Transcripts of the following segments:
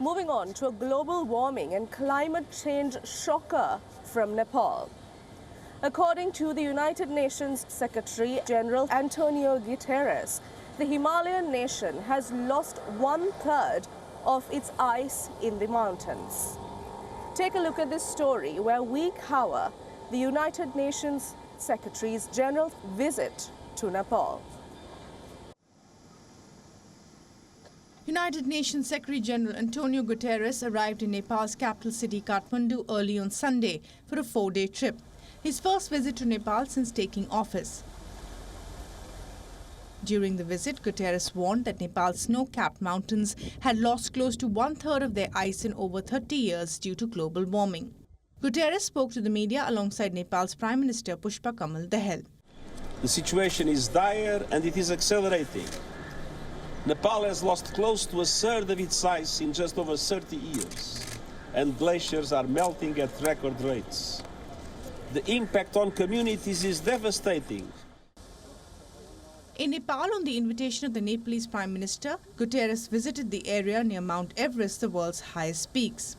Moving on to a global warming and climate change shocker from Nepal. According to the United Nations Secretary General Antonio Guterres, the Himalayan nation has lost 1/3 of its ice in the mountains. Take a look at this story where we cover the United Nations Secretary General's visit to Nepal. United Nations Secretary General Antonio Guterres arrived in Nepal's capital city Kathmandu early on Sunday for a 4-day trip, his first visit to Nepal since taking office. During the visit, Guterres warned that Nepal's snow-capped mountains had lost close to 1/3 of their ice in over 30 years due to global warming. Guterres spoke to the media alongside Nepal's Prime Minister Pushpa Kamal Dahal. The situation is dire and it is accelerating. Nepal has lost close to 1/3 of its ice in just over 30 years, and glaciers are melting at record rates. The impact on communities is devastating. In Nepal, on the invitation of the Nepalese Prime Minister, Guterres visited the area near Mount Everest, the world's highest peaks.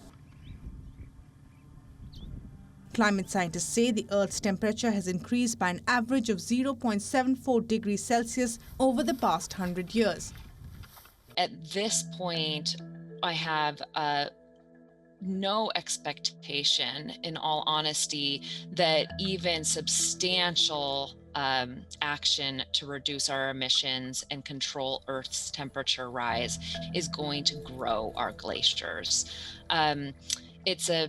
Climate scientists say the Earth's temperature has increased by an average of 0.74 degrees Celsius over the past 100 years. At this point, I have no expectation, in all honesty, that even substantial action to reduce our emissions and control Earth's temperature rise is going to grow our glaciers. It's a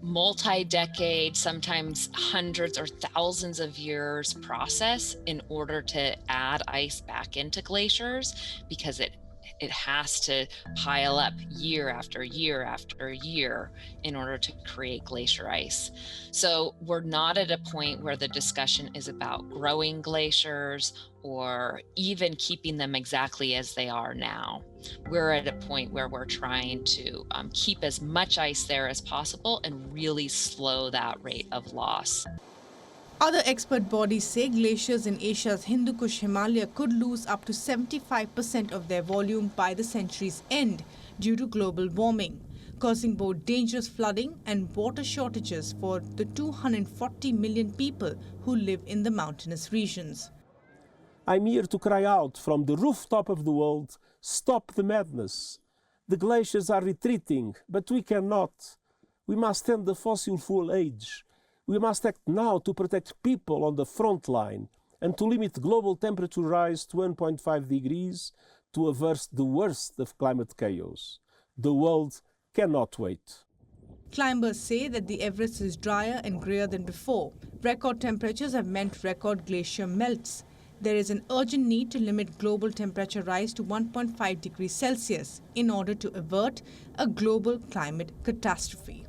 multi-decade, sometimes hundreds or thousands of years process in order to add ice back into glaciers, because it has to pile up year after year after year in order to create glacier ice. So we're not at a point where the discussion is about growing glaciers or even keeping them exactly as they are now. We're at a point where we're trying to keep as much ice there as possible and really slow that rate of loss. Other expert bodies say glaciers in Asia's Hindu Kush Himalaya could lose up to 75% of their volume by the century's end due to global warming, causing both dangerous flooding and water shortages for the 240 million people who live in the mountainous regions. I'm here to cry out from the rooftop of the world, stop the madness. The glaciers are retreating, but we cannot. We must end the fossil fuel age. We must act now to protect people on the front line and to limit global temperature rise to 1.5 degrees to avert the worst of climate chaos. The world cannot wait. Climbers say that the Everest is drier and grayer than before. Record temperatures have meant record glacier melts. There is an urgent need to limit global temperature rise to 1.5 degrees Celsius in order to avert a global climate catastrophe.